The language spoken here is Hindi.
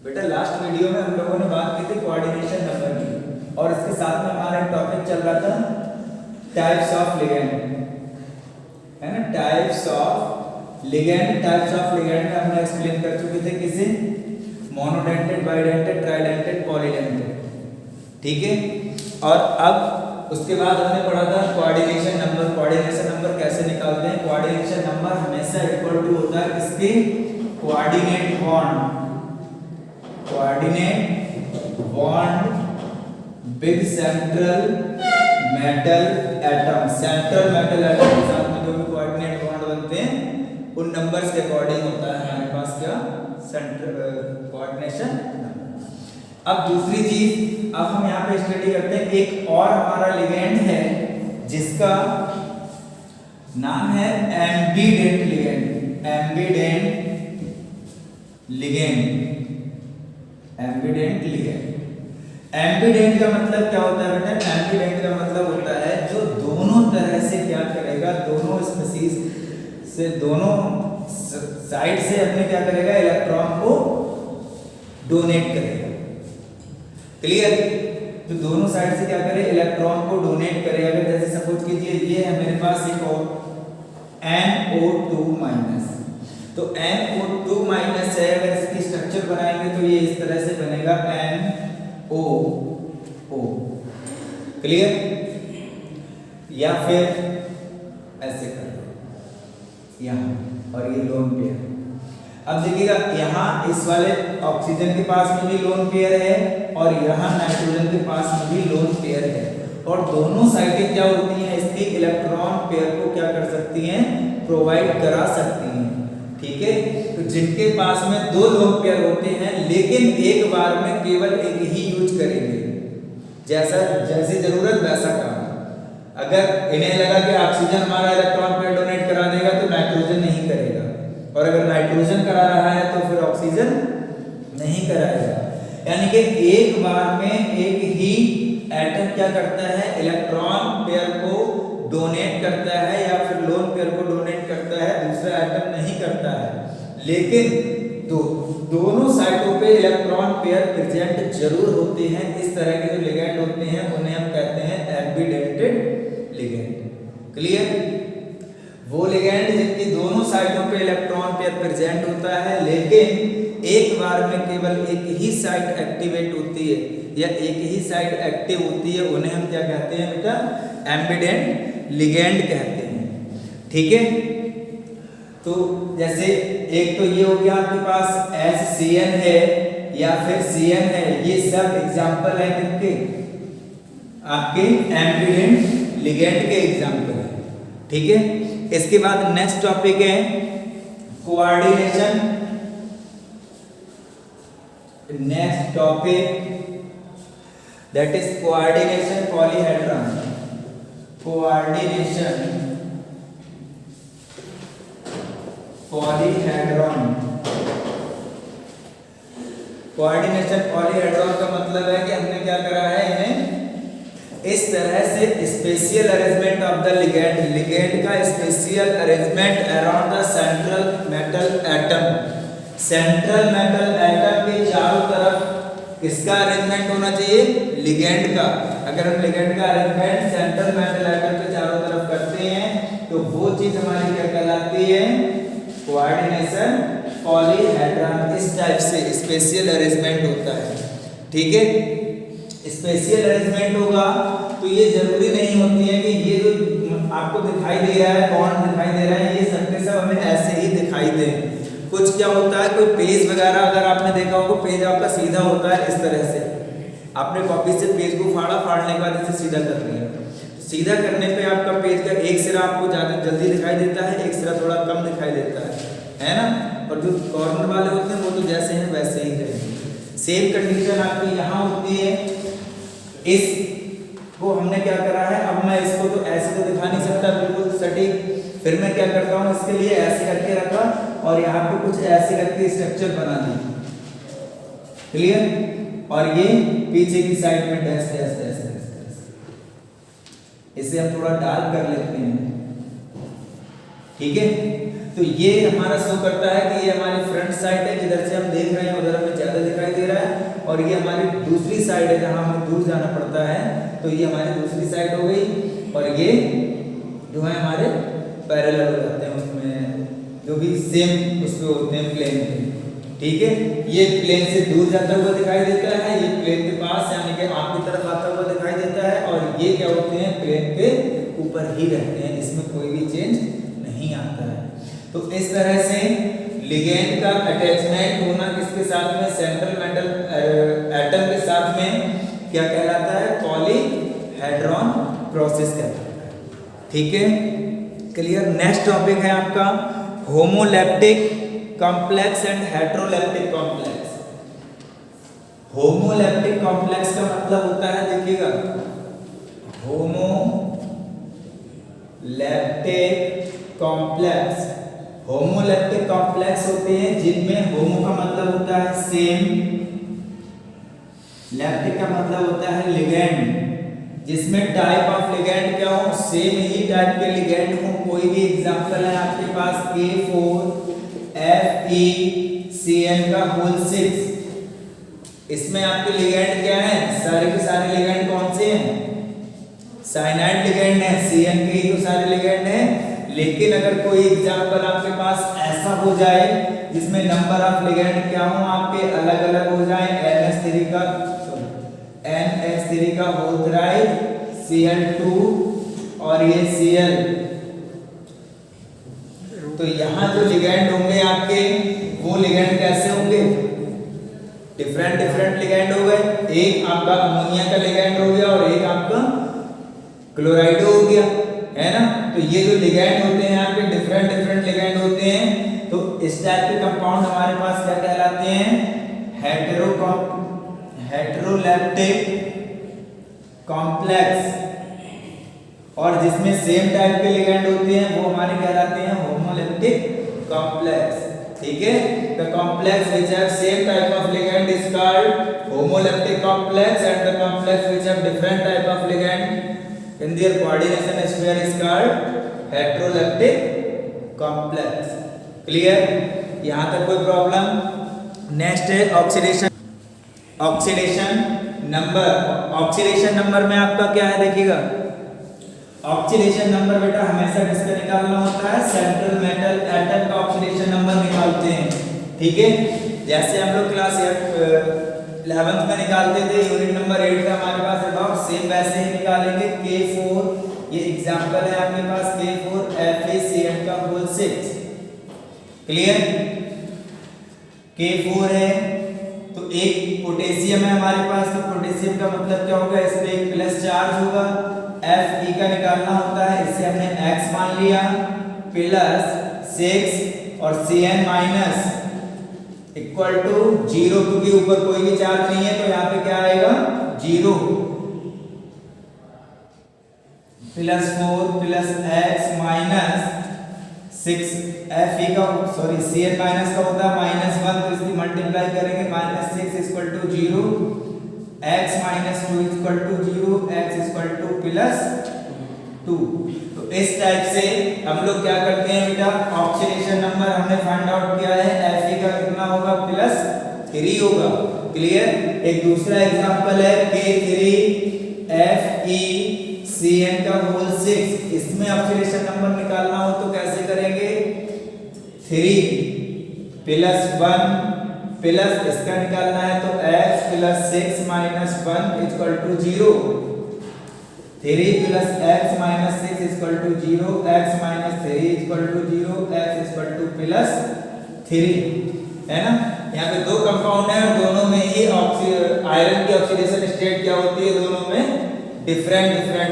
बेटा लास्ट वीडियो में हम लोगों ने बात की थी कोऑर्डिनेशन नंबर की, और इसके साथ में हमारा एक टॉपिक चल रहा था टाइप्स ऑफ लिगेंड, है ना। टाइप्स ऑफ लिगेंड में हमने एक्सप्लेन कर चुके थे किसे, मोनोडेंटेड, बाइडेंटेड, ट्राइडेंटेड, पॉलीडेंटेड, ठीक है। और अब उसके बाद हमने पढ़ा था कोऑर्डिनेशन नंबर। कोऑर्डिनेशन नंबर कैसे निकालते हैं? कोऑर्डिनेशन नंबर हमेशा इक्वल टू होता है इसके coordinate bond, coordinate bond with central metal atom. Central metal atom के साथ में जो भी कोऑर्डिनेट बॉन्ड बनते हैं उन नंबर्स के अकॉर्डिंग होता है हमारे पास क्या, सेंट्रल कोऑर्डिनेशन नंबर। अब दूसरी चीज, अब हम यहाँ पे स्टडी करते हैं एक और हमारा लिगेंड है जिसका नाम है एम्बीडेंट लिगेंड। एम्बीडेंट लिगेंड एम्बीडेंट का मतलब क्या होता है बेटा? एम्बीडेंट का मतलब होता है जो दोनों तरह से क्या करेगा, दोनों स्पीशीज से, दोनों साइड से अपने क्या करेगा, इलेक्ट्रॉन को डोनेट करेगा। क्लियर? तो दोनों साइड से क्या करे, इलेक्ट्रॉन को डोनेट करेगा। अगर जैसे सपोज कीजिए ये है मेरे पास एक और NO2-, तो NO2- है, अगर इसकी स्ट्रक्चर बनाएंगे तो ये इस तरह से बनेगा NO। क्लियर? या फिर ऐसे कर दो यहाँ, और ये लोन पेयर। अब देखिएगा यहाँ इस वाले ऑक्सीजन के पास में भी लोन पेयर है और यहाँ नाइट्रोजन के पास में भी लोन पेयर है, और दोनों साइडें क्या होती हैं, इसकी इलेक्ट्रॉन पेयर को क्या कर सकती हैं, प्रोवाइड करा सकती हैं। ठीक है, तो जिनके पास में दो लोन पेयर होते हैं लेकिन एक बार में केवल एक ही यूज करेंगे, जैसी जरूरत वैसा काम। अगर इन्हें लगा कि ऑक्सीजन हमारा इलेक्ट्रॉन पेयर डोनेट करा देगा तो नाइट्रोजन नहीं करेगा, और अगर नाइट्रोजन करा रहा है तो फिर ऑक्सीजन नहीं कराएगा। यानी कि एक बार में एक ही एटम क्या करता है, इलेक्ट्रॉन पेयर को डोनेट करता है या फिर लोन पेयर को डोनेट करता है, दूसरा एटम नहीं करता है। लेकिन दोनों साइडों पे इलेक्ट्रॉन पेयर प्रेजेंट जरूर होते हैं। इस तरह के जो लिगेंड होते हैं उन्हें हम कहते हैं एम्बीडेंटेड लिगेंड। क्लियर? वो लिगेंड जिनकी दोनों साइडों पे इलेक्ट्रॉन पेयर प्रेजेंट होता है लेकिन एक बार में केवल एक ही साइड एक्टिवेट होती है या एक ही साइड एक्टिव होती है, उन्हें हम क्या कहते हैं बेटा, एम्बीडेंट लिगेंड कहते हैं। ठीक है, तो जैसे एक तो ये हो गया आपके पास HCN है या फिर CN है, ये सब एग्जाम्पल है किनके, आपके एम्बीडेंट लिगेंड के एग्जाम्पल है। ठीक है, इसके बाद नेक्स्ट टॉपिक है coordination. Next topic that is coordination polyhedron. Coordination polyhedron. Coordination polyhedron का मतलब है कि हमने क्या करा है, इन्हें इस तरह से spatial arrangement of the ligand का spatial arrangement around the central metal atom. Central metal atom के चारों तरफ किसका अरेंजमेंट होना चाहिए, लिगेंड का। अगर हम लिगेंड का अरेंजमेंट सेंट्रल मेटल एटम के चारों तरफ करते हैं तो वो चीज हमारी क्या कहलाती है, कोऑर्डिनेशन पॉलीहेड्रॉन। इस टाइप से स्पेशियल अरेंजमेंट होता है। ठीक है, स्पेशियल अरेंजमेंट होगा तो ये जरूरी नहीं होती है कि ये जो आपको दिखाई दे रहा है, बॉन्ड दिखाई दे रहा है, ये सब के सब हमें ऐसे ही दिखाई दे। कुछ क्या होता है, कोई पेज वगैरह अगर आपने देखा होगा, पेज आपका सीधा होता है इस तरह से, आपने कॉपी से पेज को फाड़ने के बाद इसे सीधा कर लिया। सीधा करने पे आपका पेज का एक सिरा आपको ज़्यादा जल्दी दिखाई देता है, एक सिरा थोड़ा कम दिखाई देता है ना। और जो कॉर्नर वाले होते हैं वो तो जैसे हैं वैसे ही रहेंगे। सेम कंडीशन आपकी यहाँ होती है। इसको हमने क्या करा है, अब मैं इसको तो ऐसे तो दिखा नहीं सकता बिल्कुल सटीक, फिर मैं क्या करता हूँ, इसके लिए ऐसे करके रखा और यहाँ पे कुछ ऐसे करके स्ट्रक्चर बना दी। क्लियर? और ये पीछे की साइड में डैश डैश डैश डैश, इसे हम थोड़ा डार्क कर लेते हैं। ठीक है, तो ये हमारा शो करता है कि ये हमारी फ्रंट साइड है, जिधर से हम देख रहे हैं उधर हमें ज्यादा दिखाई और ये हमारी दूसरी साइड है जहाँ हमें दूर जाना पड़ता है, तो ये हमारी दूसरी साइड हो गई और ये जो है हमारे पैरेलल हो जाते हैं, उसमें जो भी सेम उस पे होते हैं प्लेन पे। ठीक है, ये प्लेन से दूर जाता हुआ दिखाई देता है, ये प्लेन के पास यानी कि आपकी तरफ आता हुआ दिखाई देता है, और ये क्या होते हैं प्लेन के ऊपर ही रहते हैं, इसमें कोई भी चेंज नहीं आता है। तो इस तरह से लिगेंड का अटैचमेंट होना किसके साथ में, सेंट्रल मेटल एटम के साथ में क्या कहलाता है, पॉलीहेड्रॉन प्रोसेस कहलाता है। ठीक है, क्लियर। नेक्स्ट टॉपिक है आपका homoleptic complex and heteroleptic complex. Homoleptic complex का मतलब होता है, देखिएगा, होमोलैप्टिक कॉम्प्लेक्स, होमोलैप्टिक कॉम्प्लेक्स होते हैं जिनमें होमो का मतलब होता है सेम, लैप्टिक का मतलब होता है लिगेंड, जिसमें टाइप ऑफ लिगेंड क्या हो, सेम ही टाइप के लिगेंड हो। कोई भी एग्जांपल है आपके पास K4FeCN का होल 6, इसमें आपके लिगेंड क्या है, सारे के सारे लिगेंड कौन से हैं, साइनाइड लिगेंड है, CN के ही तो सारे लिगेंड हैं। लेकिन अगर कोई एग्जांपल आपके पास ऐसा हो जाए जिसमें नंबर ऑफ लिगेंड क्या हो आपके अलग अलग हो जाए, NH3 का होल थ्राइड Cl2 और ये Cl, तो यहाँ जो लिगेंड होंगे आपके वो लिगेंड कैसे होंगे, डिफरेंट डिफरेंट लिगेंड हो गए। एक आपका अमोनिया का लिगेंड हो गया और एक आपका क्लोराइड हो गया, है ना। तो ये जो लिगेंड होते हैं आपके डिफरेंट डिफरेंट लिगेंड होते हैं। तो इस टाइप के कंपाउंड हमारे पास क्या कहलाते हैं, हेटेरोलैप्टिक कॉम्प्लेक्स, और जिसमें सेम टाइप के लिगेंड होते हैं वो हमारे कहलाते हैं होमोलैप्टिक कॉम्प्लेक्स। ठीक है, the complex which have same type of ligand is called homoleptic complex and the complex which have different type of ligand in their coordination sphere is called heterolaptic complex। Clear, यहाँ तक कोई प्रॉब्लम। नेक्स्ट है oxidation, oxidation number. Oxidation number में आपका क्या है, देखिएगा, ऑक्सीडेशन नंबर बेटा हमेशा किसका निकालना होता है, सेंट्रल मेटल एटम का ऑक्सीडेशन नंबर निकालते हैं। ठीक है, जैसे हम लोग क्लास 11th में निकालते थे, यूनिट नंबर 8 का हमारे पास अबाउट सेम वैसे ही निकालेंगे। K4, ये एग्जांपल है आपके पास, K4FeCN का होल 6। क्लियर, K4 है तो एक पोटेशियम है हमारे पास, तो पोटेशियम का मतलब क्या होगा, इस पे एक प्लस चार्ज होगा। Fe का निकालना होता है, इसे हमने X मान लिया, प्लस 6 और Cn माइनस इक्वल टू 0, क्योंकि ऊपर कोई भी चार्ज नहीं है तो यहाँ पे क्या आएगा 0, plus 4 plus X minus 6, Fe का सॉरी Cn माइनस का होता है -1, तो इसकी मल्टीप्लाई करेंगे, -6 equal to 0, X minus 2 equal to 0, X equal to plus 2। तो इस टाइप से हम लोग क्या करते हैं बेटा, ऑक्सीडेशन नंबर हमने फाइंड आउट किया है, Fe का कितना होगा, +3 होगा। क्लियर, एक दूसरा एग्जांपल है K3FeCN का होल 6, इसमें ऑक्सीडेशन नंबर निकालना हो तो कैसे करेंगे, 3 प्लस 1 प्लस इसका निकालना है तो X plus 6 minus 1 equal to 0, 3 plus X minus 6 equal to 0, X minus 3 equal to 0, X equal to plus 3, है ना। यहाँ पे दो कंपाउंड है और दोनों में ही आयरन की ऑक्सीडेशन स्टेट क्या होती है, दोनों में डिफरेंट डिफरेंट